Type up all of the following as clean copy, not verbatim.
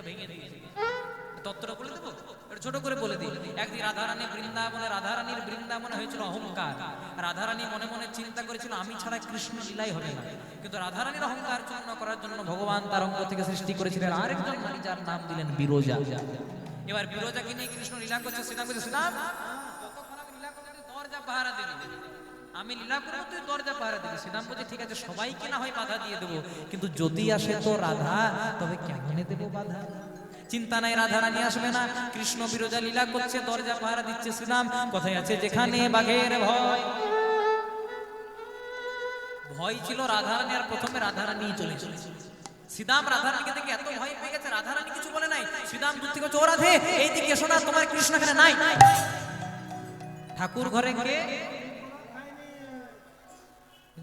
ভেঙে দিয়েছে। তত্ত্বটা বলে দেবো, ছোট করে বলে দিই। একদিন রাধারানীর বৃন্দাবনে হয়েছিল অহংকার। রাধারানী মনে মনে চিন্তা করেছিল আমি ছাড়া কৃষ্ণ লীলাই হবে না। কিন্তু রাধারানীর অহংকার চূর্ণ করার জন্য ভগবান তার অঙ্গ থেকে সৃষ্টি করেছিলেন আরেকজন নারী, যার নাম দিলেন বিরজা। এবার বিরজাকে নিয়ে কৃষ্ণ লীলা করছে। শ্রীরাম বলছে, শ্রীরাম কতক্ষণ আমি লীলা করতে, দরজা পাহারা দিবি, আমি লীলা করবো, তুই দরজা পাহারা দিবি। শ্রীরাম বলছে, ঠিক আছে, সবাইকে না হয় বাধা দিয়ে দেবো, কিন্তু যদি আসে তো রাধা, তবে কেমনে দেবো বাধা? চিন্তা নাই, রাধারানী আসবে না। কৃষ্ণ বিরজা লীলা করছে, দরজা পাহারা দিচ্ছে। শ্রীরাম কথায় আছে, যেখানে বাঘের ভয়, ভয় ছিল রাধারানী, আর প্রথমে রাধারানী চলে চলেছে। শ্রীরাম রাধারানীকে দেখে এত ভয় পেয়ে গেছে, রাধারানী কিছু বলে নাই। শ্রীরাম দূর থেকে বলছে, ও রাধে, এইদিকে এসো না, তোমার কৃষ্ণ এখানে নাই। ঠাকুর ঘরে কে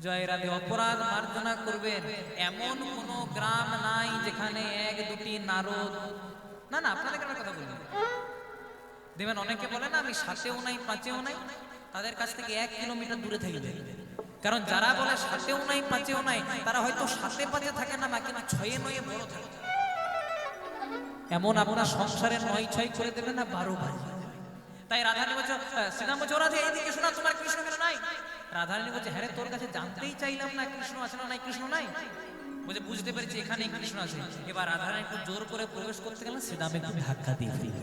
জয় রাধে অপরাধ মার্জনা করবেন এমন কোন গ্রাম নাই যেখানে এক দুটি নারদ, না না আপনাদের গ্রামের কথা বলবেন, দেখবেন অনেকে বলে না আমি 7এও নাই 5এও নাই, তাদের কাছ থেকে 1 কিলোমিটার দূরে থেকে যায়। কারণ যারা বলে 7এও নাই 5এও নাই, তারা হয়তো 7এ 5এ থাকে না, কিন্তু 6এ 9এ বড় থাকে। এমন আপনার সংসারে 9 6 করে দেবে না 12 বাজে। তাই রাধারানী বলছে, শ্রীরাম বলছে, ও রাধে, এইদিকে শোনা, তোমার কৃষ্ণ কেন নাই? রাধারানী বলছে, হ্যাঁ রে, তোর কাছে জানতেই চাইলাম না কৃষ্ণ আছে না নাই, কৃষ্ণ নাই। বলছে, বুঝতে পেরেছি এখানে কৃষ্ণ আছে। এবার রাধারানী একটু জোর করে প্রবেশ করতে গেলেন, শ্রীরাম একটু ধাক্কা দিয়ে ফেলল।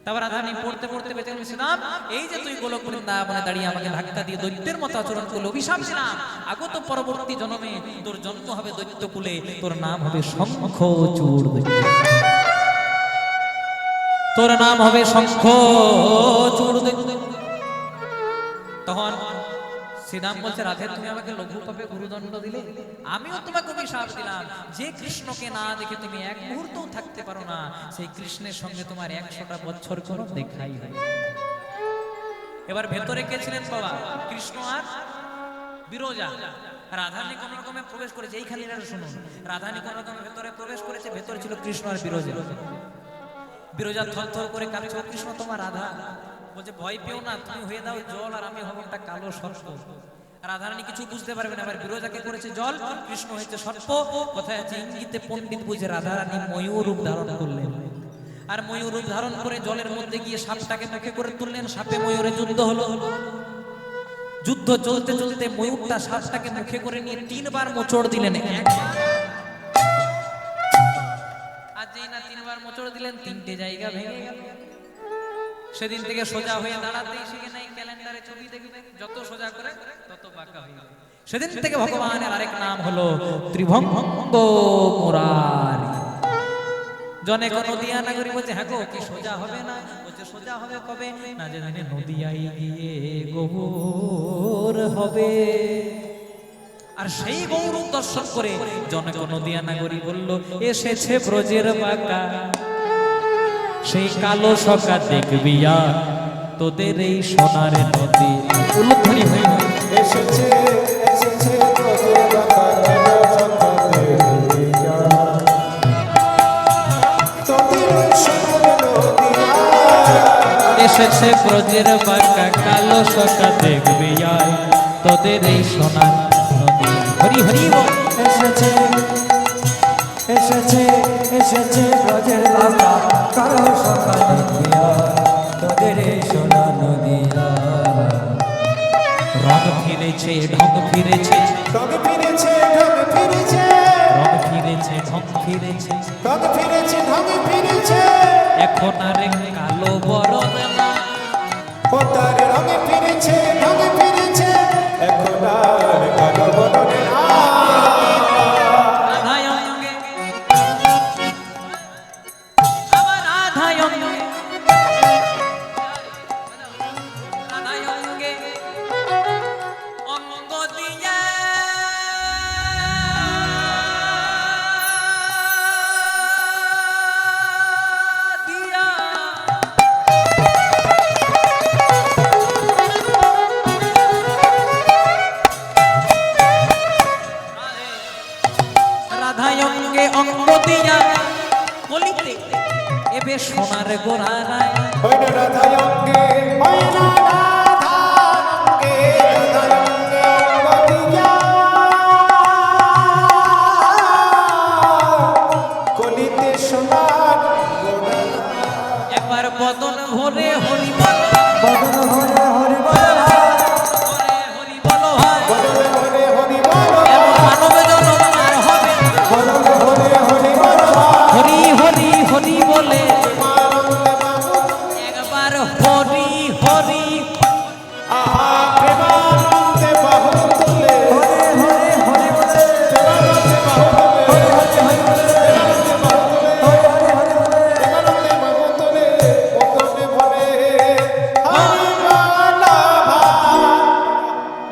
তারপর রাধারানী পড়তে পড়তে বেঁচে গেলেন, শ্রীরাম এই যে তুই গোলক বৃন্দাবনে দাঁড়িয়ে আমাকে ধাক্কা দিয়ে দৈত্যের মতো আচরণ করলে, অভিশাপ দিলাম আগত পরবর্তী জন্মে তোর জন্ম হবে দৈত্য কুলে, তোর নাম হবে শঙ্খচূড় দৈত্য, তোর নাম হবে শঙ্খচূড় দৈত্য। তখন শ্রীরাম বলছে, রাধে তুমি আমাকে লঘু পাপে গুরুদণ্ড দিলে, আমিও তোমাকে অভিশাপ দিলাম, যে কৃষ্ণকে না দেখে তুমি এক মুহূর্তও থাকতে পারো না, সেই কৃষ্ণের সঙ্গে তোমার 100টা বছর কোনো দেখাই হয়। এবার ভেতরে কে ছিলেন বাবা? কৃষ্ণ আর বিরজা। রাধারানী কোন রকমে প্রবেশ করেছে, এইখানে শুনুন, রাধারানী কোন রকমে ভেতরে প্রবেশ করেছে, ভেতরে ছিল কৃষ্ণ আর বিরজা। বিরজা থরথর করে কাঁপছে, কৃষ্ণ তোমার রাধা। বলছে, ভয় পেও না, তুমি হয়ে দাও জল আর আমি হব একটা কালো সর্প। রাধারানী কিছু বুঝতে পারবে না। এবার বিরজাকে করেছে জল, কৃষ্ণ হয়েছে সর্প। কোথায় আছে ইঙ্গিতে পণ্ডিত বুঝে রাধারানী ময়ূর রূপ ধারণ করলেন, আর ময়ূর রূপ ধারণ করে জলের মধ্যে গিয়ে সাপটাকে মুখে করে তুললেন। সাপে ময়ূরে যুদ্ধ হলো। যুদ্ধ চলতে চলতে ময়ূরটা সাপটাকে মুখে করে নিয়ে 3 বার মোচড় দিলেন। আর যেই না 3 বার মোচড় দিলেন, 3টে জায়গা ভেঙে গেল। সেদিন থেকে সোজা হয়ে দাঁড়াতেই শিখে নাই, ক্যালেন্ডারে ছবি দেখবে যত সোজা করে তত বাঁকা হয়ে যাবে। সেদিন থেকে ভগবানের আরেক নাম হলো ত্রিভঙ্গ মুরারি। জনে কোন নদিয়া নাগরী বলছে, হ্যাঁ গো কি সোজা হবে না? বলছে, সোজা হবে কবে না, যেদিনে নদিয়ায় গিয়ে গৌর হবে। আর সেই গৌর দর্শন করে জনক নদিয়া নাগরী বলল, এসেছে ব্রজের বাঁকা, সেই কালো সকা দেখবি আর তোদের এই সোনার নদী। উল্লধ্বনি হয়ে এসেছে এসেছে ব্রজের বাঁকা, কালো সকা দেখবি আর তোদের এই সোনার নদী। এসেছে ব্রজের বাঁকা, কালো সকা দেখবি আর তোদের এই সোনার নদী। হরি হরি বল। এসেছে এসেছে এসেছে ব্রজের বাঁকা, কালো সকা দেখবি আর তোদের এই সোনা নদীরা। রং ফিরেছে ঢং ফিরেছে, রং ফিরেছে ঢং ফিরেছে, রং ফিরেছে ঢং ফিরেছে, রং ফিরেছে ঢং ফিরেছে। এখন আর কালো বরণ না, ও তার রং ফিরেছে ঢং ফিরেছে, এখন আর কালো বরণ না। রাধায় অঙ্গে, আমার রাধায় অঙ্গে, রাধায় অঙ্গে অঙ্গ দিয়া দিয়া রাধায় অঙ্গে অঙ্গ দিয়া বলিতে এবে সোনার গোড়ায়। হইল রাধায় অঙ্গে, হইল রাধার অঙ্গে, রাধার অঙ্গে অঙ্গ দিয়া কলিতে সোনার বদন ভরে হরি বল, বদন ভরে হরি বল ভরে হরি বল হয়, বদলে বলে হরি বল এমন মানব জনম আর হবে না। বদলে বলে হরি বল হরি হরি হরি বলে প্রেমানন্দে বাবু একবার হরি হরি, আহা প্রেমানন্দে বাহু তুলে হরে হরে হরি বলে প্রেমানন্দে বাহু তুলে প্রেমানন্দে বাহু তুলে প্রেমানন্দে বাহু তুলে বদলে বলে হরি বল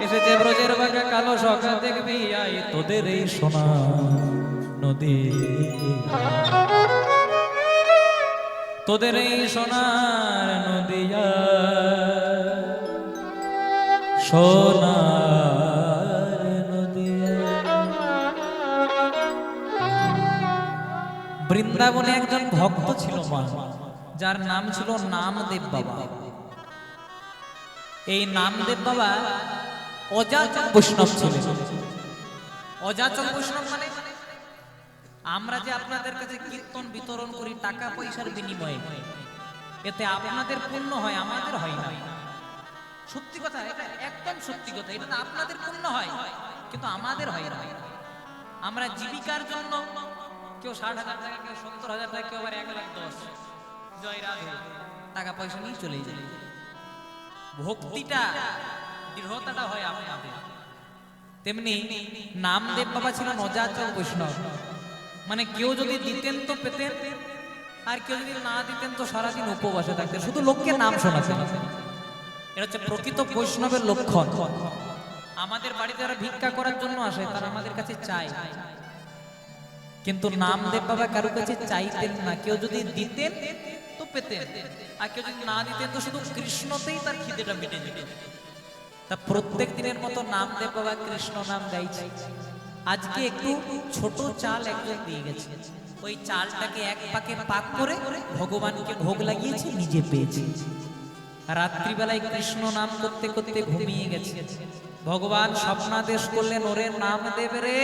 এসেছে ব্রজের বাঁকা কালো সখা দেখবি আই তোদের এই সোনা নদী, তোদের এই সোনার নদিয়া, সোনার নদিয়া। বৃন্দাবনে একজন ভক্ত ছিল মা, যার নাম ছিল নামদেব বাবা। এই নামদেব বাবা অযাচক বৈষ্ণব ছিলেন। অযাচক বৈষ্ণব মানে আমরা যে আপনাদের কাছে কীর্তন বিতরণ করি টাকা পয়সার বিনিময়ে, এতে আপনাদের পুণ্য হয়, আমাদের হয় না। সত্যি কথা, এটা একদম সত্যি কথা। এটা আপনাদের পুণ্য হয় কিন্তু আমাদের হয় না। আমরা জীবিকার জন্য কেউ 60,000 টাকা, কেউ 70,000 টাকা, কেউ আবার 1,10,000 জয় রাধে টাকা পয়সা নিয়ে চলে যায়। ভক্তিটা দৃঢ়তাটা হয় আপনাদের। তেমনি নামদেব বাবা ছিলেন অযাচক বৈষ্ণব, মানে কেউ যদি দিতেন তো পেতেন, আর কেউ যদি না দিতেন তো সারাদিন উপবাসে থাকতেন, শুধু লোককে নাম শোনাতেন। এটা হচ্ছে প্রকৃত বৈষ্ণবের লক্ষণ। আমাদের বাড়িতে যারা ভিক্ষা করার জন্য আসে তারা আমাদের কাছে চায়, কিন্তু নামদেব বাবা কারো কাছে চাইতেন না। কেউ যদি দিতেন তো পেতেন, আর কেউ যদি না দিতেন তো শুধু কৃষ্ণতেই তার খিদেটা মিটে যেত। তা প্রত্যেক দিনের মতো নামদেব বাবা কৃষ্ণ নাম গাইছে। আজকে একটু ছোট চাল একজন দিয়ে গেছে, ওই চালটাকে এক পাকে পাক করে ভগবানকে ভোগ লাগিয়েছি, নিজে পেয়েছি। রাত্রিবেলায় কৃষ্ণ নাম করতে করতে ঘুমিয়ে গেছে। ভগবান স্বপ্নাদেশ করলেন, ওরে নামদেব রে।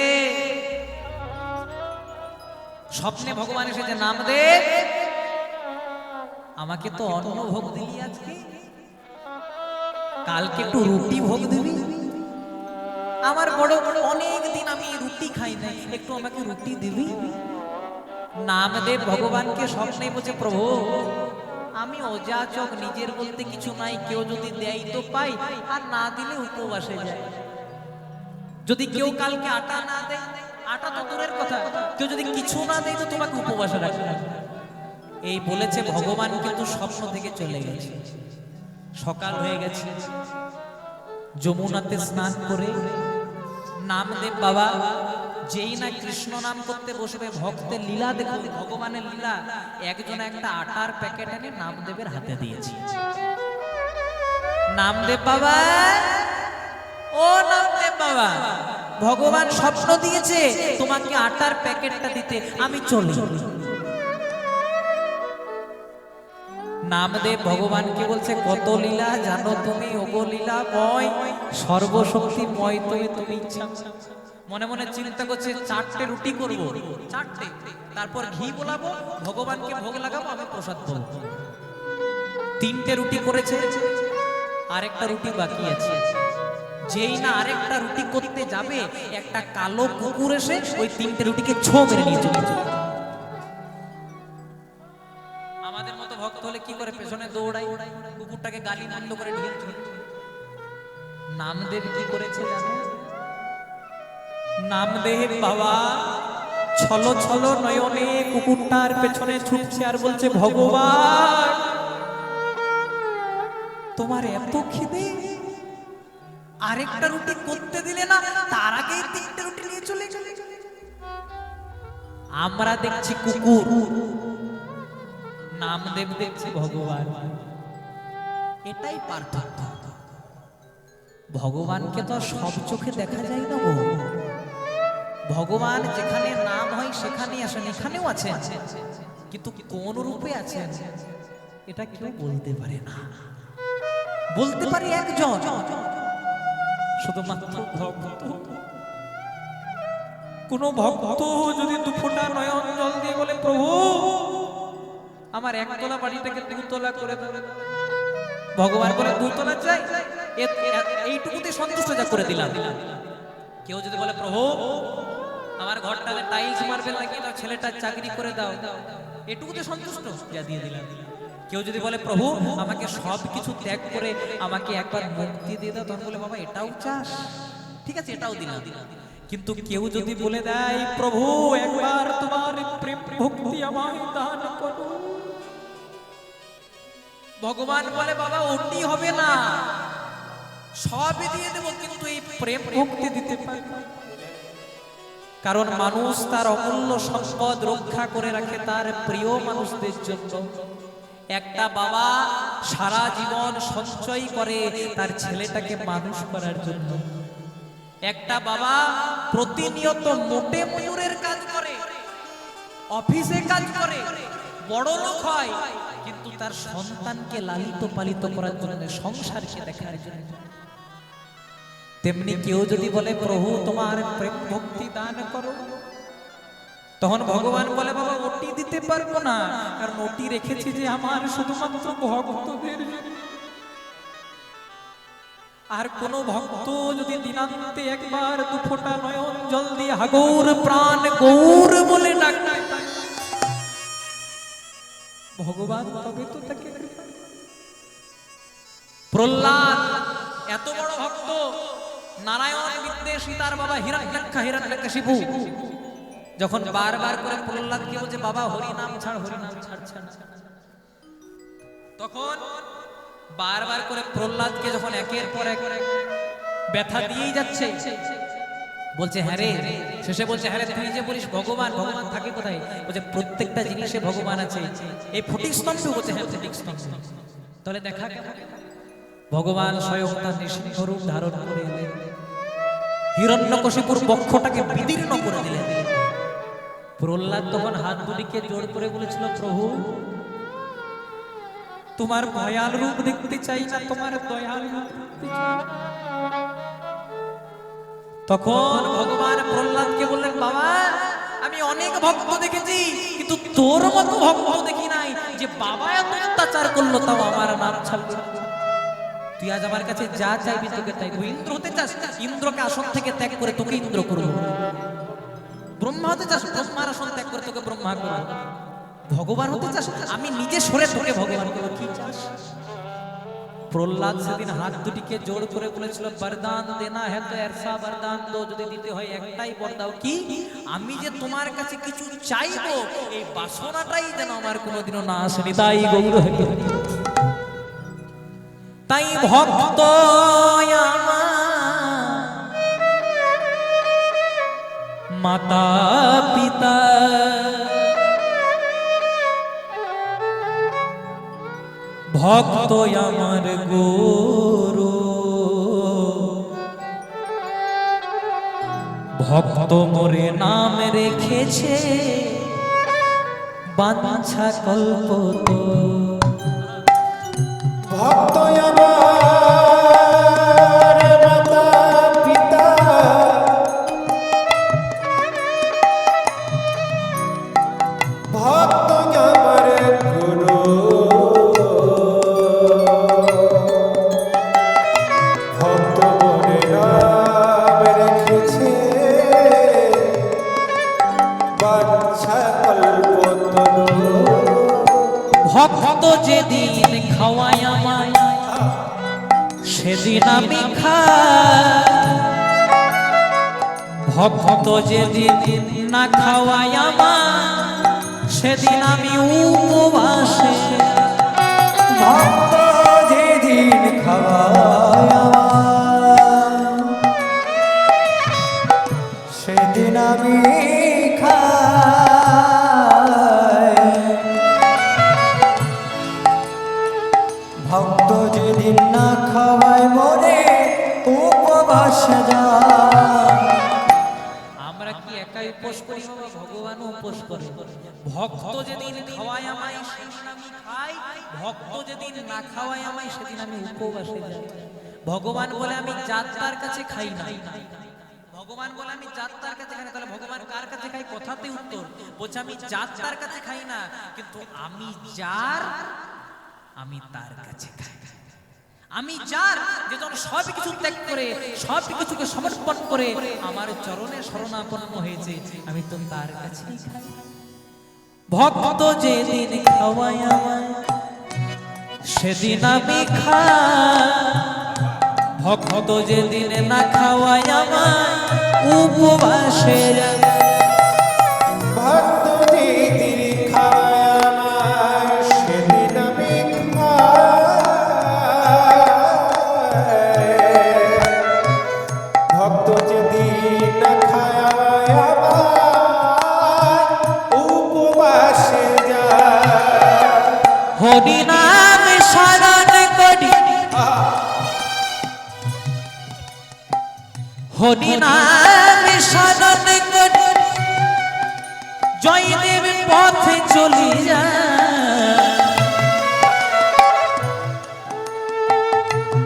স্বপ্নে ভগবান এসেছে, নামদেব আমাকে তো অন্ন ভোগ দিলি আজকে, কালকে একটু রুটি ভোগ দিবি। আমার বড় অনেক দিন আমি রুটি খাই নাই, একটু আমাকে রুটি দিবি। নামদেব ভগবানকে স্বপ্নে বলছে, প্রভু আমি অযাচক, নিজের বলতে কিছু নাই, কেউ যদি দেয় তো পাই, আর না দিলে উপবাসে যায়। যদি কেউ কালকে আটা না দেয়, আটা তো দূরের কথা, কেউ যদি কিছু না দেয় তো তোমাকে উপবাসে রাখবে। এই বলেছে ভগবান, কিন্তু স্বপ্ন থেকে চলে গেছে। সকাল হয়ে গেছে, যমুনাতে স্নান করে নামদেব বাবা যেই না কৃষ্ণ নাম করতে বসবে, ভক্তের লীলা দেখুন, ভগবানের লীলা। একজন একটা আটার প্যাকেট এনে নামদেবের হাতে দিয়েছে। নামদেব বাবা, ও নামদেব বাবা, ভগবান স্বপ্ন দিয়েছে তোমাকে আটার প্যাকেটটা দিতে, আমি চলি। নামদেব ভগবানকে বলছে, কত লীলা জানো তুমি, ওগো লীলাময়, সর্বশক্তিময় তুমি ইচ্ছা। মনে মনে চিন্তা করছে, 4টে রুটি করব, 4টে, তারপর ঘি বোলাবো, ভগবানকে ভোগ লাগাবো, আমি প্রসাদ পাবো। 3টে রুটি করেছে, আরেকটা রুটি বাকি আছে। যেই না আরেকটা রুটি করতে যাবে, একটা কালো কুকুর এসে ওই 3টে রুটিকে ছো মেরে নিয়ে চলে যায়। আমাদের মতো ভক্ত হলে কি করে, পেছনে দৌড়াই, কুকুরটাকে গালি মন্দ করে ঢিল। নামদেব কি করেছে জানো? নামদেব বাবা ছলো ছলো নয়নে কুকুরটার পেছনে ছুটছে আর বলছে, ভগবান তোমার এত খিদে, আরেকটা রুটি করতে দিলে না, তার আগেই 3টে রুটি নিয়ে চলে গেলে। আমরা দেখছি কুকুর, নামদেব দেখছে ভগবান। এটাই পার্থক্য। ভগবানকে তো সব চোখে দেখা যায় না গো। ভগবান যেখানে নাম হয় সেখানেই আসেন, এখানেও আছেন, কিন্তু কোন রূপে আছেন এটা কেউ বলতে পারে না। বলতে পারে একজন, শুধুমাত্র ভক্ত। কোন ভক্ত যদি 2 ফোঁটা নয়ন জল দিয়ে বলে, প্রভু আমার একতলা বাড়িটাকে দুতলা করে দাও। ভগবান বলে দুতলা চাই, এইটুকুতে সন্তুষ্ট যা করে দিলাম। কেউ যদি বলে প্রভু আমার ঘরটাতে টাইলস মার্বেল লাগিয়ে দাও, ছেলেটার চাকরি করে দাও, এটুকুতে সন্তুষ্ট, যা দিয়ে দিলাম। কেউ যদি বলে প্রভু আমাকে সব কিছু ত্যাগ করে আমাকে একবার মুক্তি দিয়ে দাও, তখন বলে বাবা এটাও চাস, ঠিক আছে এটাও দিলাম। কিন্তু কেউ যদি বলে দেয় প্রভু একবার তোমার প্রেম ভক্তি আমায় দান করো, ভগবান বলে বাবা ওটি হবে না, সবই দিয়ে দেবো কিন্তু এই প্রেম ভক্তি দিতে পারবো না। কারণ মানুষ তার অমূল্য সম্পদ রক্ষা করে রাখে তার প্রিয় মানুষদের জন্য। একটা বাবা সারা জীবন সঞ্চয় করে তার ছেলেটাকে মানুষ করার জন্য। একটা বাবা প্রতিনিয়ত মোটে ময়ূরের কাজ করে, অফিসে কাজ করে, বড় লোক হয়, কিন্তু তার সন্তানকে লালিত পালিত করার জন্য, সংসারকে দেখার জন্য। তেমনি কেউ যদি বলে প্রভু তোমার প্রেম ভক্তি দান করো, তখন ভগবান বলে বাবা ওটি দিতে পারবো না, কারণ ওটি রেখেছি যে আমার শুধুমাত্র ভক্তদের জন্য। আর কোন ভক্ত যদি দিনান্তে একবার দুফোঁটা নয়ন জল দিয়ে হাগৌর প্রাণ গৌর বলে ডাকে, ভগবান তবে তো তাকে কৃপা। প্রহ্লাদ এত বড় ভক্ত, নারায়ণ বিদ্যে সীতার বাবা হিরণ্যকশিপু যখন বারবার করে প্রহ্লাদকে বলছে বাবা হরি নাম ছাড়, হরি নাম ছাড়, তখন বারবার করে প্রহ্লাদকে যখন একের পর এক ব্যথা দিয়েই যাচ্ছে, বলছে হ্যাঁ রে, শেষে বলছে হ্যাঁ রে তুই যে বলিস ভগবান, ভগবান থাকে কোথায়? বলছে প্রত্যেকটা জিনিসে ভগবান আছে, এই ফটিক স্তম্ভ, বলছে হ্যাঁ ফটিক স্তম্ভ। তাহলে দেখা ভগবান স্বয়ং তার নৃসিংহ রূপ ধারণ করে এলেন, হিরণ্যকশিপুর বক্ষটাকে বিদীর্ণ করে দিলেন। প্রহ্লাদ তখন হাত দুটিকে জোড় করে বলেছিল প্রভু তোমার ভয়াল রূপ দেখতে চাই না, তোমার দয়াল রূপ দেখতে চাই। তখন ভগবান প্রহ্লাদকে বললেন বাবা আমি অনেক ভক্ত দেখেছি, কিন্তু তোর মতো ভক্ত দেখি নাই যে বাবা এত অত্যাচার করলো তাও আমার নাম ছাড়লো। তুই আজ আমার কাছে যা চাইবি তোকে তাই। তুই ইন্দ্র হতে চাস, ইন্দ্রকে আসন থেকে ত্যাগ করে তোকে ইন্দ্র করবো। ব্রহ্মা হতে চাস, ব্রহ্মার আসন ত্যাগ করে তোকে ব্রহ্মা করবো। ভগবান হতে চাস, আমি নিজে সরে তোকে ভগবান করবো। কি চাস? প্রহ্লাদ সেদিন হাত দুটিকে জোড় করে বলেছিল বরদান দেনা হ্যাঁ তো এরসা বরদান দো, যদি দিতে হয় একটাই বর দাও, কি আমি যে তোমার কাছে কিছু চাইবো এই বাসনাটাই যেন আমার কোনোদিনও না আসে। তাই গৌর হইতে, তাই ভক্ত মাতা পিতা ভক্ত আমার গুরু, ভক্ত মোরে নাম রেখেছে বাঞ্ছা কল্প। ভক্ত আমার মাতা পিতা, ভক্ত আমার গুরু, ভক্ত মনে নাম রেখেছে বাঞ্ছা কল্পতরু। ভক্ত যেদিন খাওয়ায় আমায় সেদিন আমি খাই, ভক্ত যেদিন না খাওয়ায় আমায় সেদিন আমি উপবাসে। ভক্ত যেদিন খাওয়ায় আমায় সেদিন আমি খাই, ভক্ত যেদিন না খাওয়ায় মরে উপবাসে যায়। আমরা কি একাই উপোস করি বাবা? ভগবানও উপোস করে। ভক্ত যেদিন খাওয়ায় আমায় সেদিন আমি খাই, ভক্ত যেদিন না খাওয়ায় আমায় সেদিন আমি উপবাসে যাই। ভগবান বলে আমি যাত্রার কাছে খাই না, ভগবান বলে আমি যাত্রার কাছে খাই না, তাহলে ভগবান কার কাছে খাই? কথাতে উত্তর বলছে আমি যাত্রার কাছে খাই না, কিন্তু আমি যার, আমি তার কাছে খাই। আমি যার, যে জন সব কিছু ত্যাগ করে সব কিছুকে সমর্পণ করে আমার চরণে শরণাপন্ন হয়েছে, আমি তো তার কাছেই খাই। ভক্ত যেদিন খাওয়ায় আমায় সেদিন আমি খাই, ভক্ত যেদিন না খাওয়ায় আমায় উপবাসে ভক্ত যেদিন খায় আমায় সেদিন আমি খাই। ভক্ত যেদিন না খায় আমায় উপবাসে যায়। হরি নাম শরণ করি, হরি নাম শরণ করি, জয়দেব পথে চলি যায়।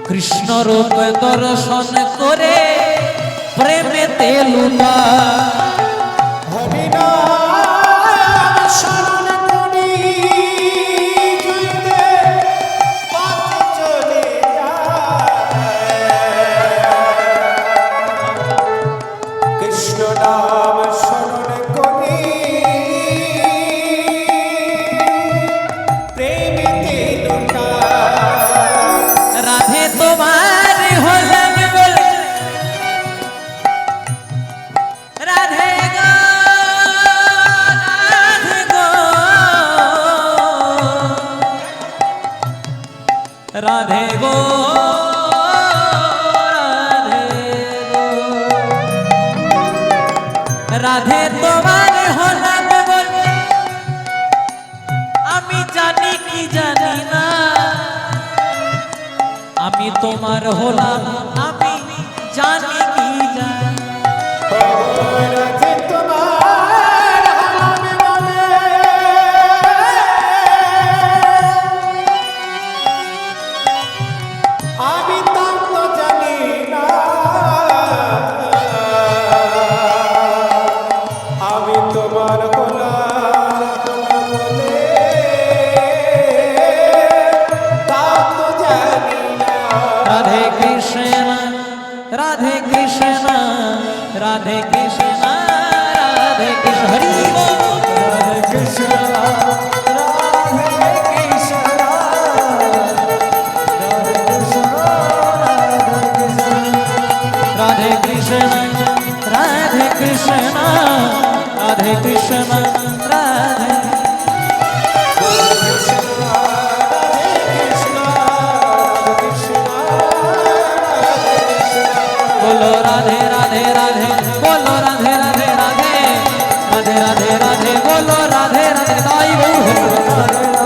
কৃষ্ণ রূপ দর্শন করে প্রেমেতে লুলা। হরি নাম শরণ করি, জয়দেব পথে চলে যায়। কৃষ্ণ নাম শরণ করি, প্রেমেতে লুটায়। রাধে তোমার হলাম বলে, রাধে গো, রাধে গো, রাধে গো, রাধে তোমার হলাম বলে, আমি জানি কি জানি না, আমি তোমার হলাম, আমি জানি কি জানি। রাধে তোমার হলাম বলে, আমি তত্ত্ব জানি না, আমি তোমার হলাম বলে তত্ত্ব জানি না। রাধে কৃষ্ণ, রাধে কৃষ্ণ, রাধে কৃষ্ণ, রাধে কৃষ্ণ, হরি বল। রাধে কৃষ্ণ, রাধে কৃষ্ণ, রাধে কৃষ্ণ, রাধে কৃষ্ণ, রাধে কৃষ্ণ, রাধে কৃষ্ণ, রাধে बोलो राधे राधे राधे, बोलो राधे राधे राधे, राधे राधे राधे, बोलो राधे राधे, ताई गौर हरि बोल।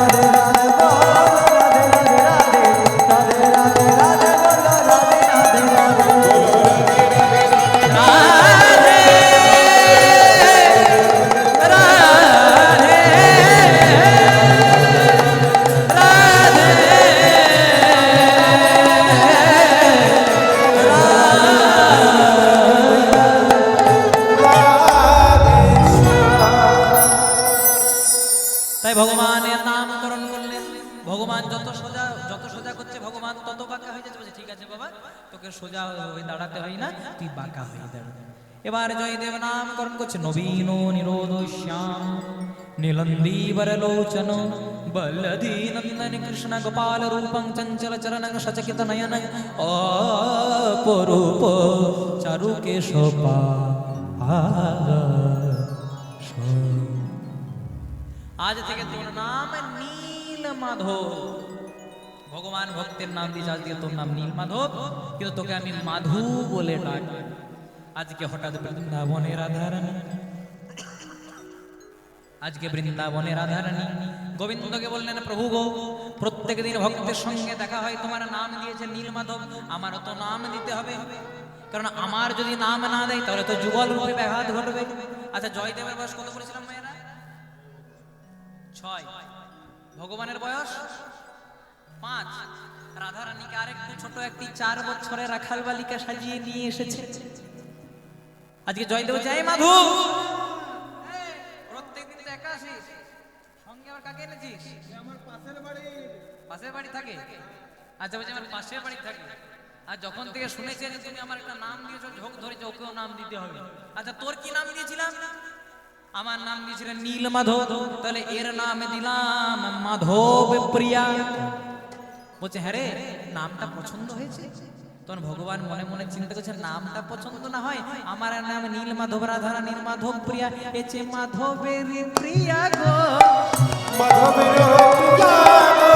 তাই ভগবানের নামকরণ করলেন, ভগবান যত সোজা করছে ভগবান তত বাঁকা হয়ে যাচ্ছে। বলছে ঠিক আছে বাবা, তোকে সোজা হয়ে দাঁড়াতে হয় না, তুই বাঁকা হয়ে দাঁড়া। এবার জয়দেব নামকরণ করছে, নবীন নিরোধ শ্যাম নীলন্দীবর লোচন বলধী নন্দন কৃষ্ণ গোপাল রূপং চঞ্চল চরণ সচকিত নয়ন অপরূপ চারু কেশপা। আজ থেকে তোর নাম নীল মাধব। ভগবান ভক্তের নাম দিয়ে আজ দিয়ে তোর নাম নীল মাধব, কিন্তু তোকে আমি মাধু বলে ডাক। আজকে হঠাৎ বৃন্দাবনের রাধারানী, আজকে বৃন্দাবনের রাধারানী গোবিন্দকে বললেন, প্রভু গো, প্রত্যেক দিন ভক্তের সঙ্গে দেখা হয়, তোমার নাম দিয়েছে নীল মাধব, আমারও তো নাম দিতে হবে, কারণ আমার যদি নাম না দেয় তাহলে তো যুগল রূপে ব্যাঘাত ঘটবে। আচ্ছা, জয়দেবের বয়স কত বলেছিলাম মেয়েরা? 6। ভগবানের বয়স 5। রাধারানীকে আরেকটু ছোট একটি 4 বছরের রাখাল বালিকা সাজিয়ে নিয়ে এসেছে। আজকে জয়দেব জয় মাধব প্রত্যেকদিন তো একা আসিস, সঙ্গে আবার কাকে এনেছিস? আমার পাশের বাড়ি থাকে। আচ্ছা বলছি আমার পাশের বাড়ি থাকে। আর যখন থেকে শুনেছি যে তুমি আমার একটা নাম দিয়েছো, ঝোঁক ধরেছো, ওকেও নাম দিতে হবে। আচ্ছা তোর কি নাম দিয়েছিলাম? আমার নাম দিয়েছিলেন নীল মাধব, তাহলে এর নাম দিলাম মাধব প্রিয়া। বলছে হ্যাঁ রে, নামটা পছন্দ হয়েছে। তখন ভগবান মনে মনে চিন্তা করছে, নামটা পছন্দ না হয়, আমার নাম নীল মাধব রাধারানীর মাধব প্রিয়া, এছে মাধবের প্রিয়া গো। মাধবের প্রিয়া গো,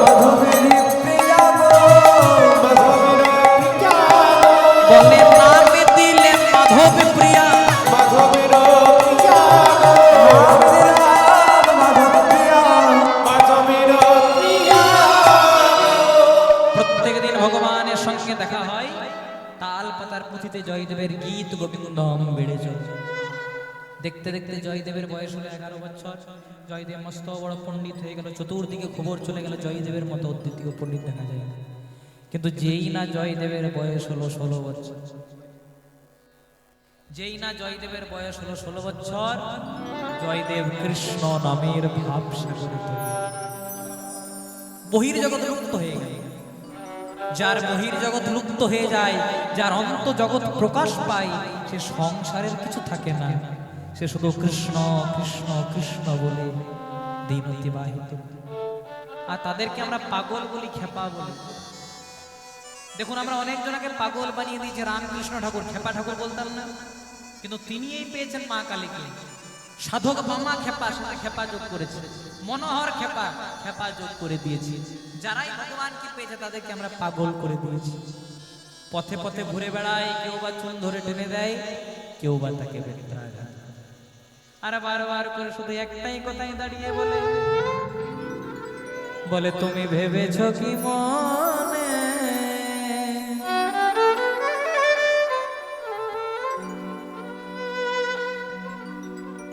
মাধবের প্রিয়া গো, মাধবের প্রিয়া গো, বলে নাম দিলেন মাধব প্রিয়া। মাধবের প্রিয়া গো, নাম দিলাম মাধব প্রিয়া। মাধবের প্রিয়া প্রত্যেক দিন ভগবানের সঙ্গে দেখা হয়, তাল পাতার পুঁথিতে জয়দেবের গীত গোবিন্দম বেড়ে চলে। দেখতে দেখতে জয়দেবের বয়স হলো 11 বছর। জয়দেব মস্ত বড় পণ্ডিত হয়ে গেল, চতুর্দিকে খবর চলে গেল জয়দেবের মতো অদ্বিতীয় পণ্ডিত দেখা যায় না। কিন্তু যেই না জয়দেবের বয়স হলো 16 বছর, যেই না জয়দেবের বয়স হলো 16 বছর, জয়দেব কৃষ্ণ নামের ভাব সাগরে তৈরি। বহির্জগৎ লুপ্ত হয়ে গেল। যার বহির্জগৎ লুপ্ত হয়ে যায়, যার অন্ত জগৎ প্রকাশ পায়, সে সংসারের কিছু থাকে না, সে শুধু কৃষ্ণ কৃষ্ণ কৃষ্ণ বলে দিন অতিবাহিত। আর তাদেরকে আমরা পাগল বলি, খেপা বলি। দেখুন আমরা অনেক জনকে পাগল বানিয়ে দিয়েছি। রামকৃষ্ণ ঠাকুর খেপা ঠাকুর বলতাম না, কিন্তু তিনি এই পেয়েছেন মা কালীকে। সাধক মামা খেপা, সাথে খেপা যোগ করেছে। মনোহর খেপা, খেপা যোগ করে দিয়েছি। যারাই ভগবানকে পেয়েছে তাদেরকে আমরা পাগল করে দিয়েছি। পথে পথে ঘুরে বেড়ায়, কেউ বা চুল ধরে টেনে দেয়, কেউ বা তাকে বেত্রাঘাত। আর বারবার করে শুধু একটাই কথাই দাঁড়িয়ে বলে, বলে তুমি ভেবেছ কি মনে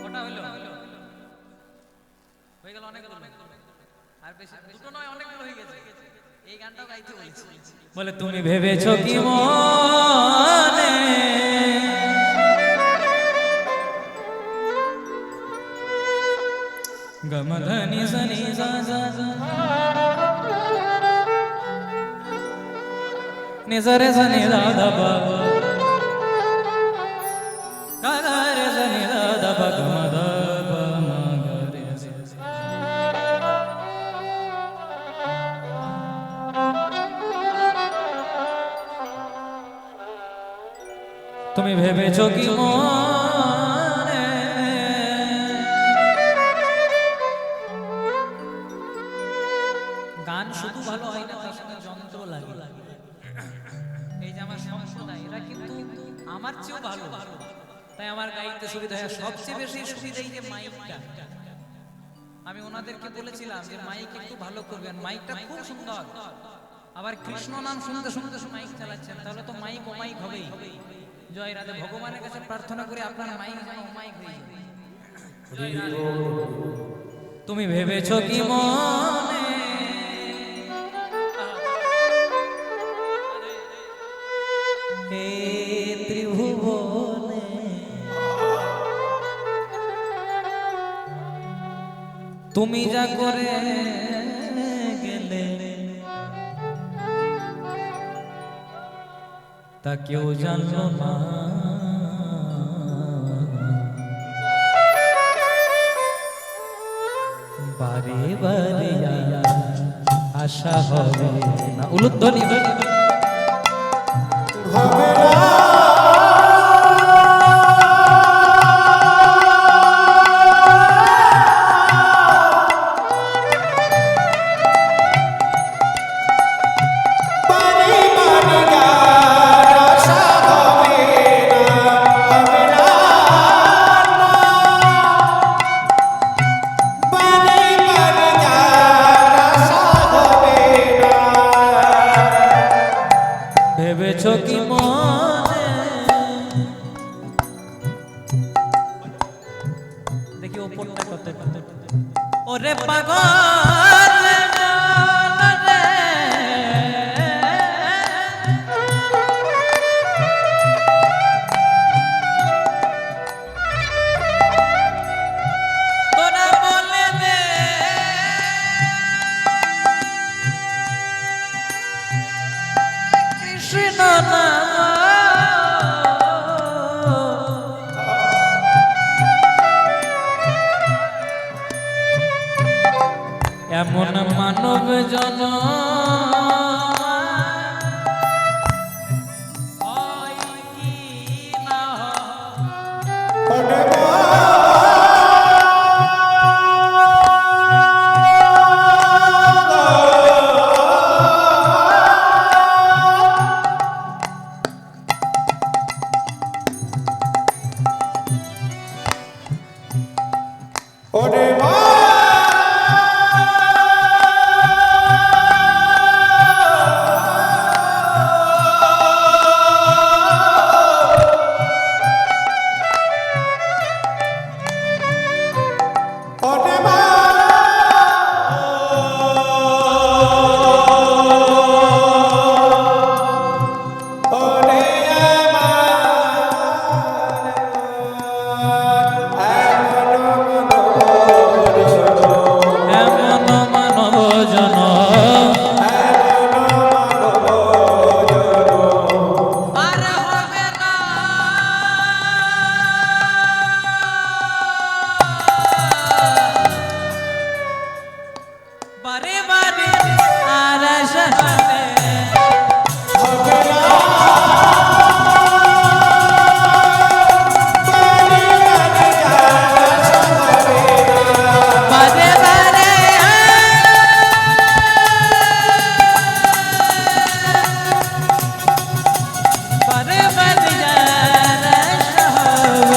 ওটা হলো হয়ে গেল অনেক আর বেশি দুটো নয় অনেকগুলো হয়ে গেছে। এই গানটাও গাইতে বলেছি। বলে তুমি ভেবেছ কি মনে গমধনি সনি সা সা সা নিজরে সনি দা দা বা গা রে সনি দা দা বা গম দা বা মা গা রে সা সা। তুমি ভেবেছ কি মনে গান শুধু ভালো হয় না, তার সঙ্গে যন্ত্র লাগে। এই যে আমার সম্প্রদায়, এরা কিন্তু আমার চেয়েও ভালো, তাই আমার গাইতে সুবিধা হয়। সবচেয়ে বেশি সুবিধা এই যে মাইকটা। আমি ওনাদেরকে বলেছিলাম যে মাইক একটু ভালো করবেন, মাইকটা খুব সুন্দর। আবার কৃষ্ণ নাম শুনতে শুনতে মাইক চালাচ্ছেন, তাহলে তো মাইক ও মাইক হবেই। জয় রাধে, ভগবানের কাছে প্রার্থনা করি আপনার মাইক যেন ও মাইক হয়ে যায়। তুমি ভেবেছ কি মনে হে ত্রিভুবনে তুমি যা করে গেলে তা কেউ জানলো না। বারে বারে আশা হবে না। উলুধ্বনি হবে না। বারে বারে গার আশা হবে না, হবে না। বারে বারে গার আশা হবে না। ভেবেছ কি মনে দেখি ওপরটা কত ওরে পাগল রে এমন মানব জন হয় কি না হয়। ওরে ওরে এমন মানব জন আর হবে না বারে বারে আর আসবে বারে বারে বারে বারে আর আসবে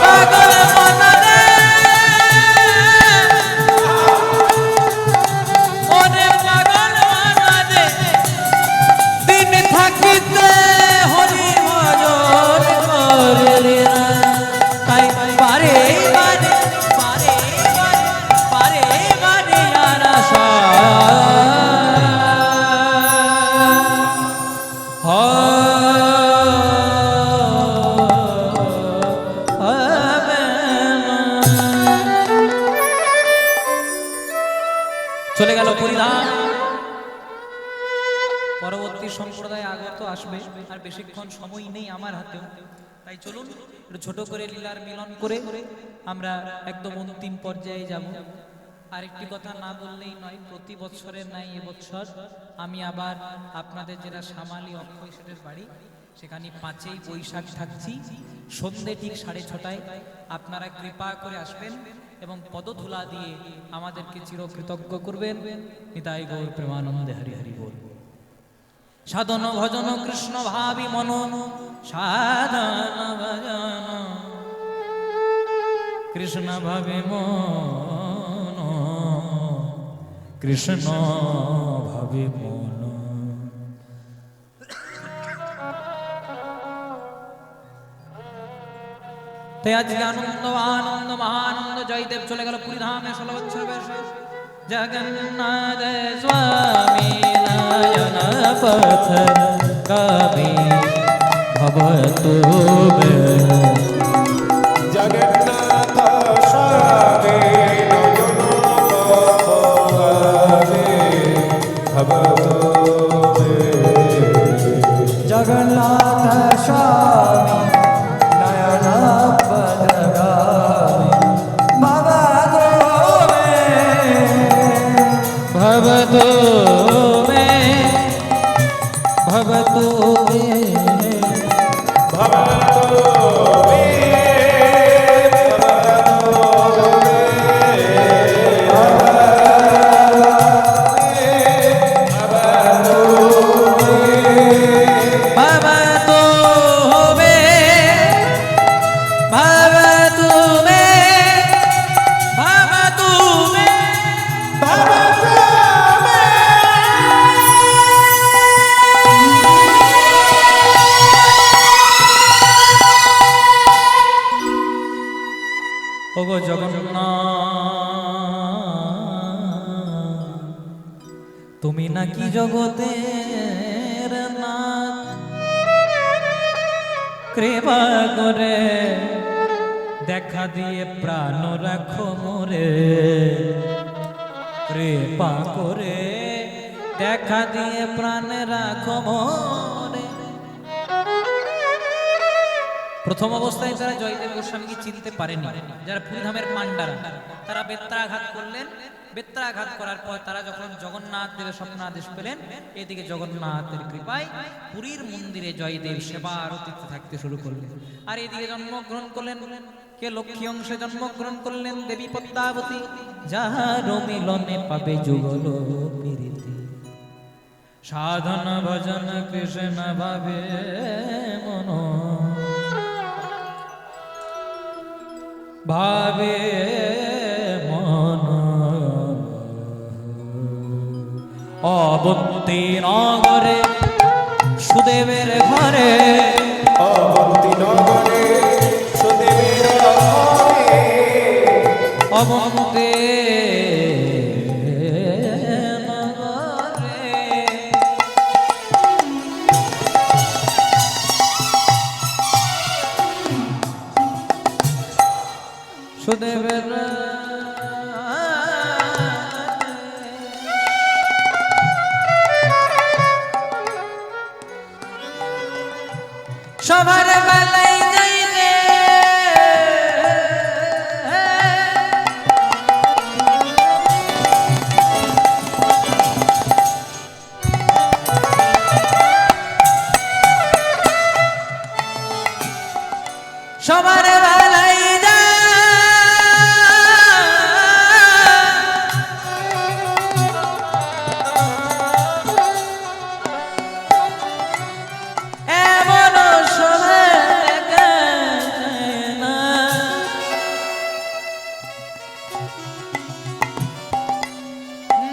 পাগল মনরে ওরে পাগল মনরে দিন থাকিতে হরি ভজন করলি না তাই বারে বারে বারে বারে বারে আর আশা হবে না। চলে গেল পরিধান পরবর্তী সম্প্রদায় আগত আসবে আর বেশিক্ষণ সময় নেই আমার হাতেও তাই চলুন একটু ছোট করে লীলার মিলন করে আমরা একদম অন্তিম পর্যায়ে যাব আরেকটি কথা না বললেই নয় প্রতি বছরের নাই এবছর আমি আবার আপনাদের যেটা সামালি অক্ষয় সেটের বাড়ি সেখানে 5ই বৈশাখ থাকছি সন্ধে ঠিক 6:30টায় আপনারা কৃপা করে আসবেন এবং পদধূলা দিয়ে আমাদেরকে চিরকৃতজ্ঞ করবেন নিতাই গৌর প্রেমানন্দে হরি হরি বল সাধন ভজন কৃষ্ণ ভাবি মন সাধন ভজন কৃষ্ণ ভাবে মন কৃষ্ণ ভাবে মন তাই আজকে আনন্দ আনন্দ মহানন্দ জয়দেব চলে গেল পুরী ধামে 16 বছর বয়সে জগন্নাথ স্বামী নয়ন পথর কবি ভবতু মে জগন্নাথ স্বামী নয়ন পথরে ভবতু মে। জগন্নাথ স্বামী নয়ন পদগামী ভবতু মে ভবতু মে ওগো জগন্নাথ তুমি নাকি জগতের নাথ, কৃপা করে দেখা দিয়ে প্রাণ রাখো মোরে, কৃপা করে দেখা দিয়ে প্রাণ রাখো মোরে। প্রথম অবস্থায় তারা জয়দেব গোস্বামীকে চিনতে পারেনি, যারা পুরীধামের পাণ্ডারা, তারা বেত্রাঘাত করলেন। বেত্রাঘাত করার পর তারা যখন জগন্নাথ দেবের স্বপ্নাদেশ পেলেন, এদিকে জগন্নাথের কৃপায় পুরীর মন্দিরে জয়দেব সেবা আরতিতে থাকতে শুরু করলেন। আর এদিকে জন্মগ্রহণ করলেন কে লক্ষ্মী অংশে জন্মগ্রহণ করলেন দেবী পদ্মাবতী, যাহার মিলনে পাবে যুগল প্রীতি। সাধন ভজন কৃষ্ণ ভাবে মন, ভাবে মন। অবন্তী নগরে সুদেবের ঘরে, অবন্তী নগরে সুদেবের ঘরে, অবন্তী নগরে সুদেবের সবার বেলায় যাইলে সবার বেলায়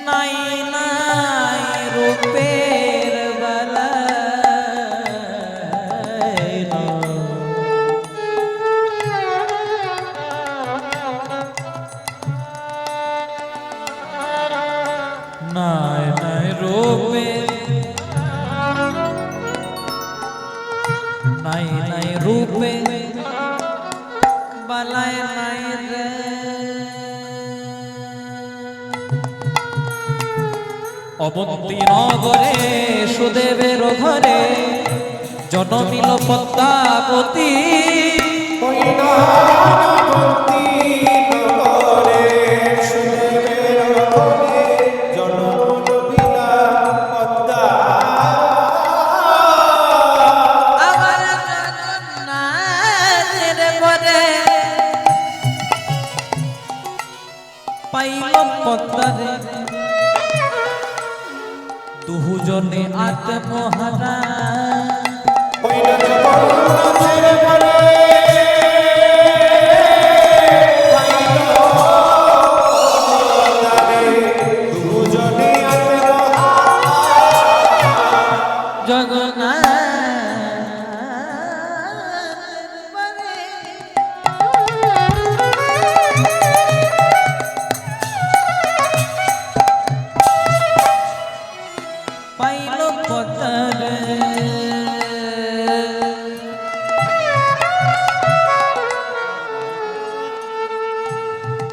নাই নাই রূপের বেলায় নাই নাই রূপে, নাই নাই রূপে বালায় নাই রে। অবন্তী নগরে সুদেবের ঘরে জনমিল পদ্মাবতী, অবন্তী নগরে সুদেবের ঘরে জনমিলা পদ্মা। আমার জগন্নাথের ঘরে পাইল পদ্মারে, দুজনে আত্মহারা। হইল জগন্নাথের ঘরে, হইল পদ্মারে, দুজনে আত্মহারা। জগন্নাথ পাইল পদ্মারে,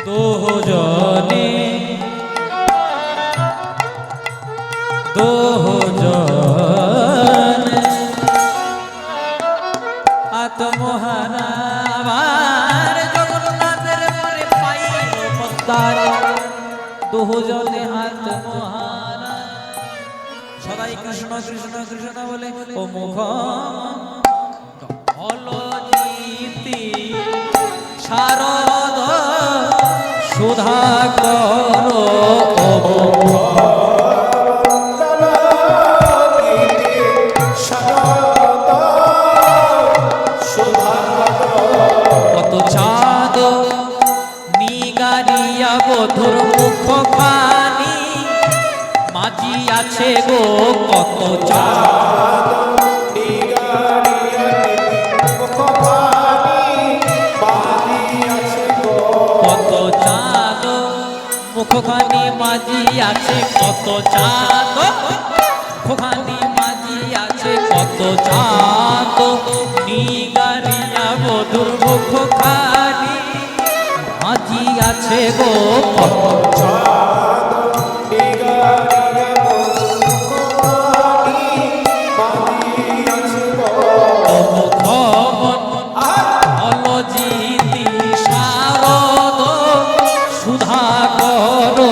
দুজনে দুজনে আত্মহারা। আবার জগন্নাথের পরে পাইল পদ্মারে, দুজনে আত্মহারা। সদাই কৃষ্ণ কৃষ্ণ কৃষ্ণ বলে ও মুখ অলজিতি শারদ সুধাকর কত চাঁদ নিগারিয়া বধুর মুখ পানি, মাঝি আছে গো কত চাঁদ, কত চাঁদ মুখ খোখানি মাঝি আছে কত চাঁদ, খোখানি মাঝি আছে কত চাঁদ, নিগারিয়া বধুর খোখানি মাঝি আছে গো কত চাঁদ নিগারিয়া মুখবাণী মাঝি আছে গো। খবর অলজিতি শারদ সুধা করো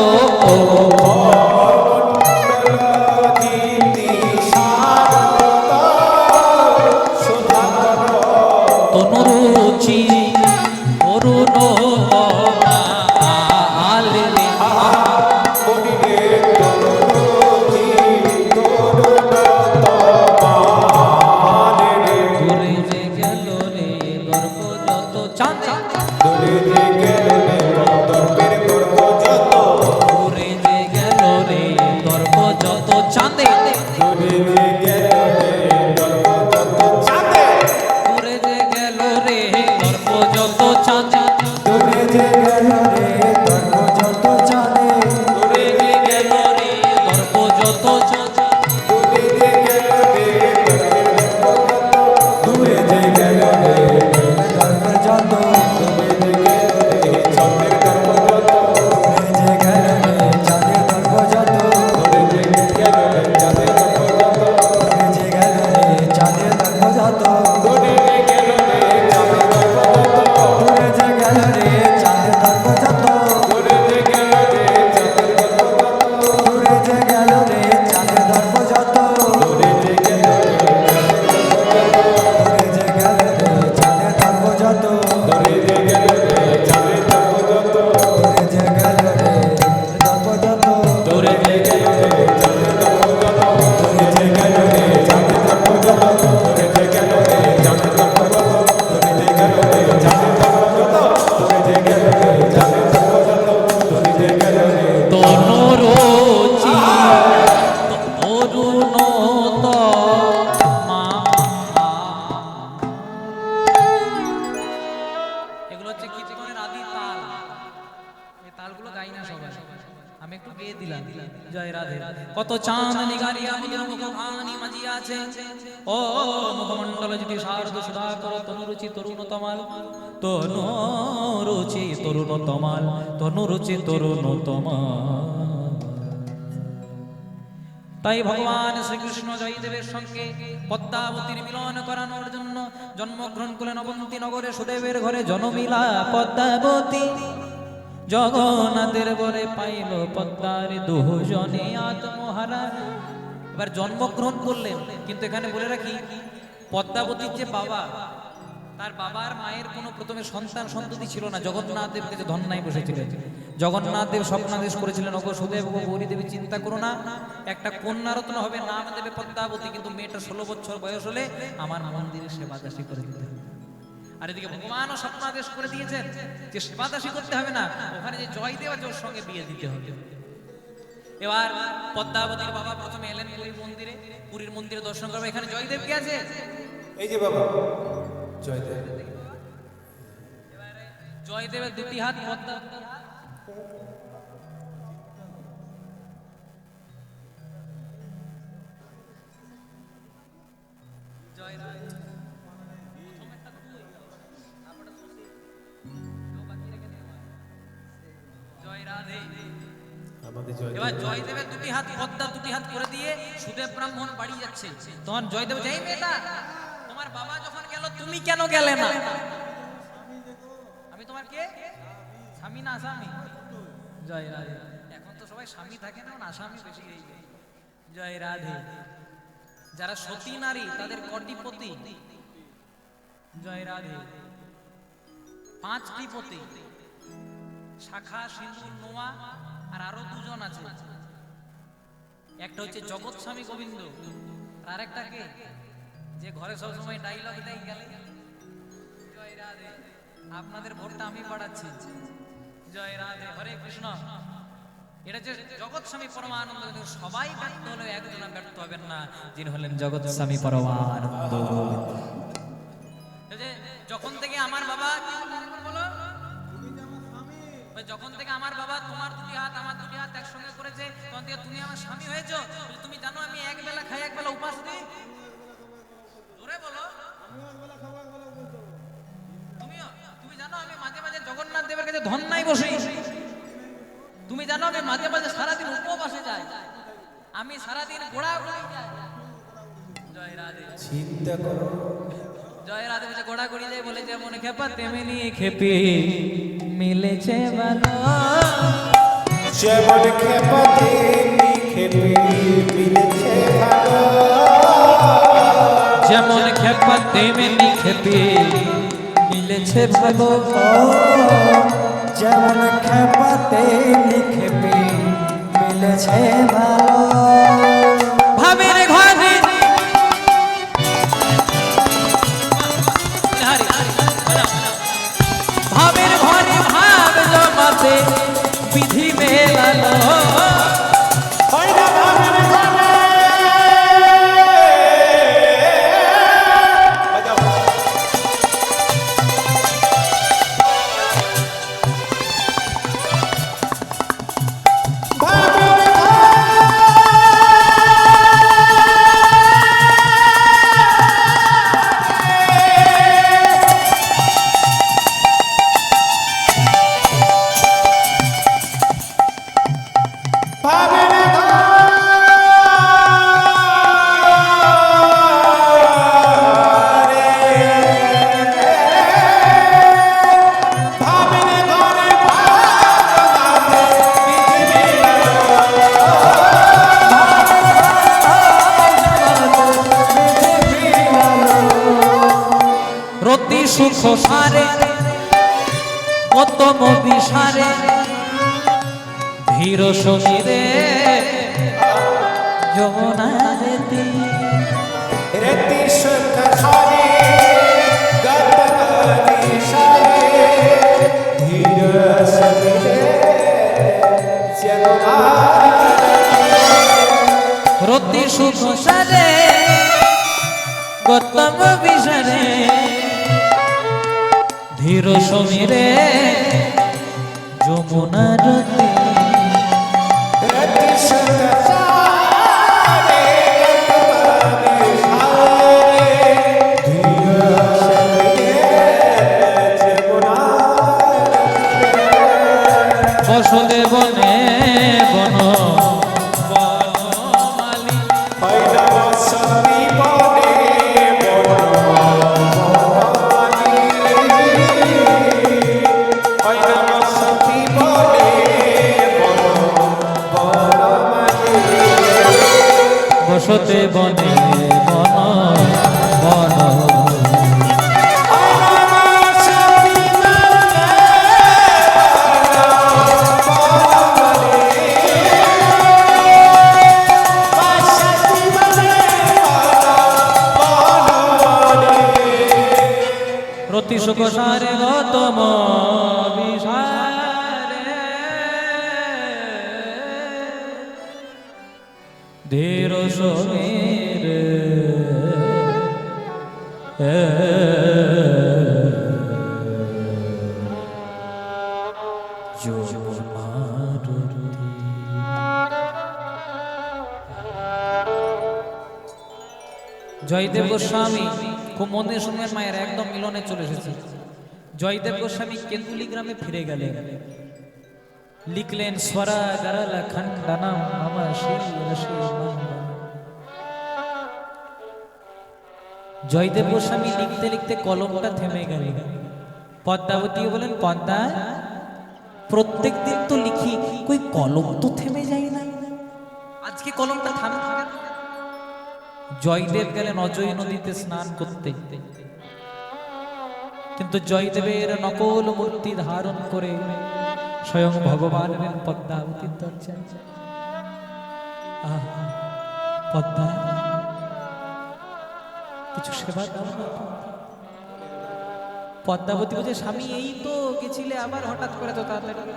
মণ্ডলজিতি শারদা সুধাকর তনুরুচি অরুণ আলে মনিরে তরুণী তরুণতমালে রে। ঘুরে যে গেল রে গর্ব যত চাঁদ, দূরে যে গেল রে গর্বের গর্ব যত, ঘুরে যে গেল রে গর্ব যত চাঁদে, দূরে যে গেল রে গর্ব যত চাঁদে, ঘুরে যে গেল রে গর্ব যত চাঁদে, দূরে যে গেল রে গর্ব যত চাঁদে, ঘুরে যে গেল রে গর্ব যত চাঁদে, দূরে যে গেল রে গর্বের গর্ব যত, দূরে যে গেল রে গর্ব যত, দূরে যে গেল রে চাঁদের গর্ব যত, দূরে যে গেল রে চাঁদের গর্ব যত, দূরে যে গেল রে চাঁদের গর্ব যত, দূরে যে গেল রে চাঁদের গর্ব যত, দূরে যে গেল রে চাঁদের গর্ব যত, দূরে যে গেল রে চাঁদের গর্ব যত, দূরে যে গেল রে চাঁদের গর্ব যত, দূরে যে গেল রে চাঁদের গর্ব যত, দূরে যে গেল রে চাঁদের গর্ব যত, দূরে যে গেল রে চাঁদের গর্ব যত, দূরে যে গেল রে দূরে যে গেল রে গর্ব যত, দূরে যে গেল রে চাঁদের গর্ব যত, দূরে যে গেল রে চাঁদের গর্ব যত, দূরে যে গেল রে চাঁদের গর্ব যত, দূরে যে গেল রে চাঁদের গর্ব যত, দূরে যে গেল রে চাঁদের গর্ব যত, দূরে যে গেল রে তনুরুচি অরুণ এগুলো হচ্ছে কীর্তনের আদি তাল, এই তালগুলো গাই না সবাই, আমি একটু গেয়ে দিলাম। জয় রাধে। কত চাঁদ নিগারিয়া মধুর মুখখানি মাঝি আছে, ও মুখমণ্ডল যদি শারদ সুধাকর তনুরুচি তরুণ তমাল, তনুরুচি তরুণ তমাল, তনুরুচি তরুণ তমাল। তাই ভগবান শ্রীকৃষ্ণ জয়দেবের সঙ্গে পদ্মাবতীর মিলন করানোর জন্য জন্মগ্রহণ করলেন অবন্তী নগরে সুদেবের ঘরে জনমিলা পদ্মাবতী, জগন্নাথের বরে পাইল পদ্মার দুজনে আত্মহারা। এবার জন্মগ্রহণ করলেন, কিন্তু এখানে বলে রাখি পদ্মাবতীর যে বাবা, তার বাবার মায়ের কোনো প্রথমে সন্তান সন্ততি ছিল না। জগন্নাথ দেব কাছে ধন্যায় বসেছিলেন। জগন্নাথ দেব স্বপ্নাদেশ করেছিলেন, ওগো সুদেব ওগো গৌরী দেবী চিন্তা করো না, একটা কন্যারত্ন হবে, নাম দেবে পদ্মাবতী, কিন্তু মেয়েটা 16 বছর বয়স হলে আমার মন্দিরে সেবাদাসী করে দিতে হবে। আর এদিকে ভগবানও স্বপ্নাদেশ করে দিয়েছেন যে সেবাদাসী করতে হবে না, ওখানে যে জয়দেব আছে ওর সঙ্গে বিয়ে দিতে হবে। এবার পদ্মাবতীর বাবা প্রথমে এলেন পুরীর মন্দিরে, পুরীর মন্দিরে দর্শন করবে, এখানে জয়দেব কে আছে? এই যে বাবা জয়দেব, জয়দেবের দুটি হাত, পদ্মা জয় রাধে। প্রথমেরটা তুই, তারপরটা সুশীল। কেউ বাকি রেখে দে আমার। জয় রাধে। আমাদের জয়দেব। এবার জয়দেবের দুটি হাত, পদ্মা দুটি হাত করে দিয়ে সুদেব ব্রাহ্মণ বাড়ি যাচ্ছে। তখন জয়দেব, যাই মেয়েটা, তোমার বাবা যখন গেল তুমি কেন গেলে না? আমি তোমার কে? স্বামী না আসামি? জয় রাধে। এখন তো সবাই স্বামী থাকে না, আসামি বেশি হয়ে যায়। জয় রাধে। যারা সতী নারী তাদের কটি পতি? জয় রাধে। 5টি পতি, শাখা, সিন্ধু, নোয়া, আর আরো 2জন আছে। একটা হচ্ছে জগৎ স্বামী গোবিন্দ, আর আরেকটা কে, যে ঘরে সবসময় ডায়লগ দেয় গেলে। জয় রাধে। আপনাদের ভোটটা আমি বাড়াচ্ছি। জয় রাধে। হরে কৃষ্ণ। এটা যে জগৎ স্বামী পরমানন্দ, কিন্তু সবাই ব্যর্থ হলেও একজন ব্যর্থ হবেন না, যিনি হলেন জগৎ স্বামী পরমানন্দ। যখন থেকে আমার বাবা, বলো, যখন থেকে আমার বাবা তোমার দুটি আমার দুটি হাত একসঙ্গে করেছে, তখন থেকে তুমি আমার স্বামী হয়েছো। বলে, তুমি জানো আমি এক বেলা খাই, এক বেলা উপাস দিই? জোরে বলো। তুমি জানো আমি মাঝে মাঝে জগন্নাথ দেবের কাছে ধন্যায় বসি? তুমি জানো আমি মাঝে মাঝে সারাদিন উপবাসে যাই? আমি সারাদিন ঘোড়াঘুরি যাই। জয় রাধে। চিন্তা করো, জয় রাধে বলছে ঘোড়াঘুরি যাই, বলে যেমন খেপা তেমনি খেপে মিলেছে ভালো। যেমন খেপাতে খেপে মিলেছে ভালো, যেমন খেপা তেমনি খেপে মিলেছে ভালো। যেমন খেপাতে খেপে মিলেছে ভালো। ভাবের ঘরে ভাবের ঘরে ভাব জমাতে বিধি মেলালো। হয় না ভাবের ঘরে। বাজাও। রতি সুখ সারে কতম বিসারে ধীর সমীরে যমুনারে রেতি সুখ সারে গতগতি সারে ধীর সমীরে যমুনা। রতি সুখ সারে গতম বিসারে ধীর সমীরে যমুনার রেতি সুখ সারে গতগতি সারে ধীর সমীরে যমুনা। বসুদেবনে বন বনমালী হয় না বসতি বনে বনমালী, হয় না বসতি বনে বনমালী। বসতে বনে বন বন রতি সুখ সারে গতম বিসারে ধীর সমীরে জয়দেব গোস্বামী খুব মন দিয়ে শুনবেন মায়ের, একদম মিলনে চলে এসেছে। জয়দেব গোস্বামী কেন্দুলি গ্রামে ফিরে গেলেন, লিখলেন স্বরা গরল খণ্ডনম মম শ্রী রসি মঙ্গলম। জয়দেব গোস্বামী লিখতে লিখতে কলমটা থেমে গেল। পদ্মাবতী বলেন, পদ্মা প্রত্যেক দিন তো লিখি, কই কলম তো থেমে যায় না, আজকে কলমটা থামে। জয়দেব গেলেন অজয় নদীতে স্নান করতে, কিন্তু জয়দেবের নকল মূর্তি ধারণ করে স্বয়ং ভগবান এলেন পদ্মাবতীর দরজায়। পদ্মা কিছু সেবা দাও না। পদ্মাবতী বলছে, স্বামী এই তো গেছিলে, আবার হঠাৎ করে তো তাড়াতাড়ি।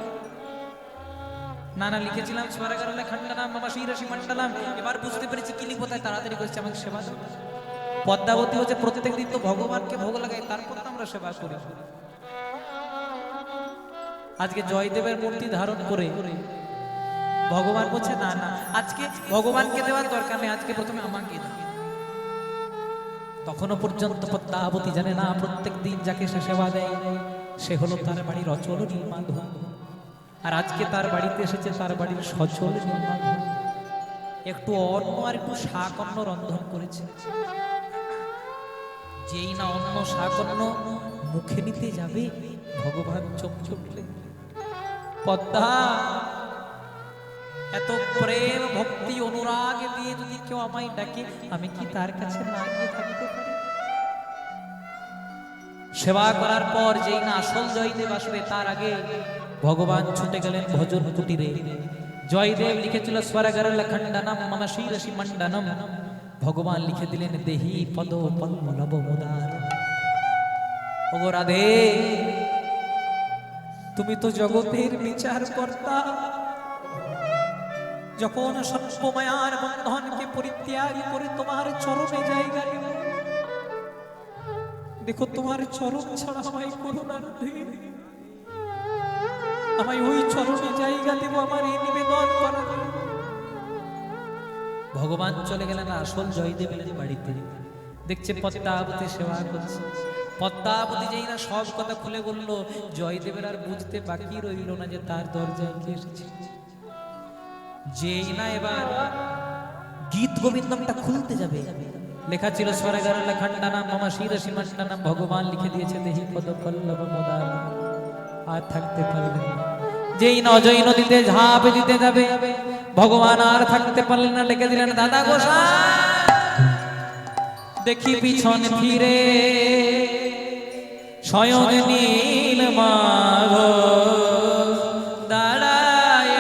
না না, লিখেছিলাম স্বরগরলে খণ্ডনাম মম শিরসি মণ্ডলম, এবার বুঝতে পেরেছি কি লিখবো, তাই তাড়াতাড়ি করেছি, আমাকে সেবা দাও। পদ্মাবতী হচ্ছে প্রত্যেক দিন তো ভগবানকে ভোগ লাগাই, তারপর তো আমরা সেবা করি। আজকে জয়দেবের মূর্তি ধারণ করে ভগবান বলছে না না, আজকে ভগবানকে দেওয়ার দরকার নেই, আজকে প্রথমে আমাকে দাও। তখনও পর্যন্ত পদ্মাবতী জানে না প্রত্যেক দিন যাকে সে সেবা দেয় সে হলো তার বাড়ির অচল নীলমাধব, আর আজকে তার বাড়িতে এসেছে তার বাড়ির সচল নীলমাধব। একটু অন্ন আর একটু শাক অন্ন রন্ধন করেছে, যেই না অন্ন শাক অন্ন মুখে নিতে যাবে ভগবান চোখ চোখলে, পদ্মা এত প্রেম ভক্তি অনুরাগ দিয়ে যদি কেউ আমায় ডাকে আমি কি তার কাছে না গিয়ে থাকতে পারি? সেবা করার পর যেই না আসল জয়দেব আসবে তার আগে ভগবান ছুটে গেলেন ভজন কুটিরে। জয়দেব লিখেছিল স্বরগর লখণ্ডনম মম শিরসি মণ্ডনম, ভগবান লিখে দিলেন দেহি পদ পল্লব মুদার। ওগো রাধে, তুমি তো জগতের বিচার কর্তা, যখন সর্বমায়ার বন্ধনকে পরিত্যাগ করে তোমার চরণে জায়গা নেব, দেখো তোমার চরণ ছাড়া আমায় করুণা রাধে, আমায় ওই চরণে জায়গা দেব, আমার এই নিবেদন করা। ভগবান চলে গেলেন আসল জয়দেবের বাড়িতে, দেখছে পদ্মাবতী সেবা করছে। পদ্মাবতী যেই না সব কথা খুলে বলল, জয়দেবের আর বুঝতে বাকি রইল না যে তার দরজায় কে এসেছে। যেই না এবার গীত গোবিন্দমটা খুলতে যাবে, লেখা ছিল স্বরগর লখণ্ডনম মম শিরসি মণ্ডনম, ভগবান লিখে দিয়েছে দেহি পদ পল্লব মুদার। আর থাকতে পারলেন না, যেই না অজয় নদীতে ঝাঁপ দিতে যাবে ভগবান আর থাকতে পারলেন না, লিখে দিলেন দাদা গোসাই দেখি পিছন ফিরে স্বয়ং নীলমাধব দাঁড়ায়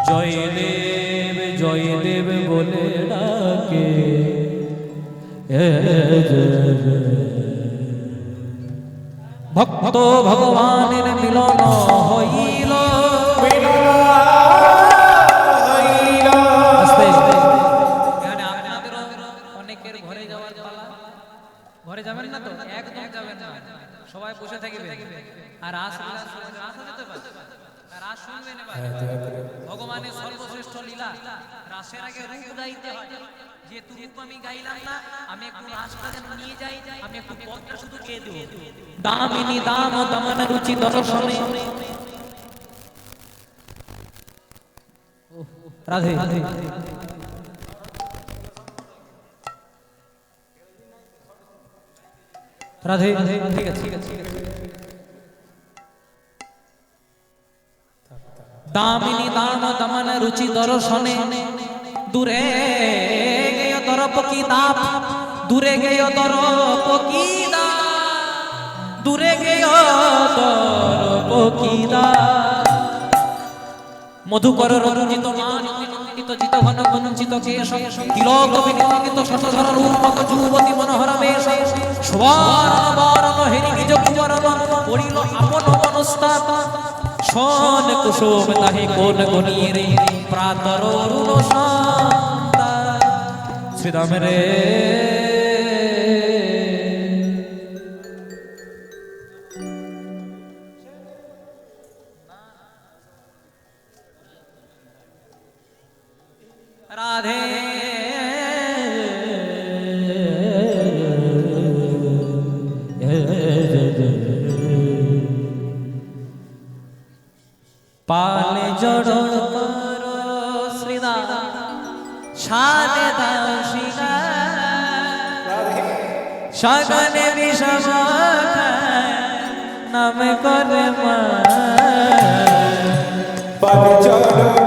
জয়দেব জয়দেব বলে ডাকে, ভক্ত ভগবানের মিলন হইল। অনেকের ঘরে যাওয়ার পালা, ঘরে যাবেন না তো? একদম যাবেন না, সবাই বসে থাকবে আর রাস শুনবেন। ভগবানের সর্বশ্রেষ্ঠ লীলা, রাসের আগে রূপ গাইতে হয়। যেহেতু রূপ আমি গাইলাম না, আমি একটু রাসটা যেন নিয়ে যাই, আমি একটু পদটা শুধু গেয়ে দেব। দামিনী দাম দমন রুচি দর্শনে। রাধে রাধে রাধে, ঠিক আছে ঠিক আছে। দামিনী দাম দমন রুচি দর্শনে, দূরে গেয় দরপ কি দাপ, দূরে গেয় দরপ কি দাপ, দূরে গেয় দরপ কি দাপ। মধুকর রঞ্জিত মান জিত ঘন গুঞ্জিত কেশ, তিলক বিনিন্দিত শতধর রূপক যুবতী মনোহর বেশ, সুবর্ণ বরণ হেরি নিজ কুবরণ পড়িল আপন মনস্তাপ। শোন কুসুম তাহি কোন গনিয়ে রে, প্রাতর অরুণ সন্ধ্যা। শ্রীরাম রে রাধে পালে জড় করো শ্রীরাম শানে দাও সগনে বিষম নাম করে মা পালে চলো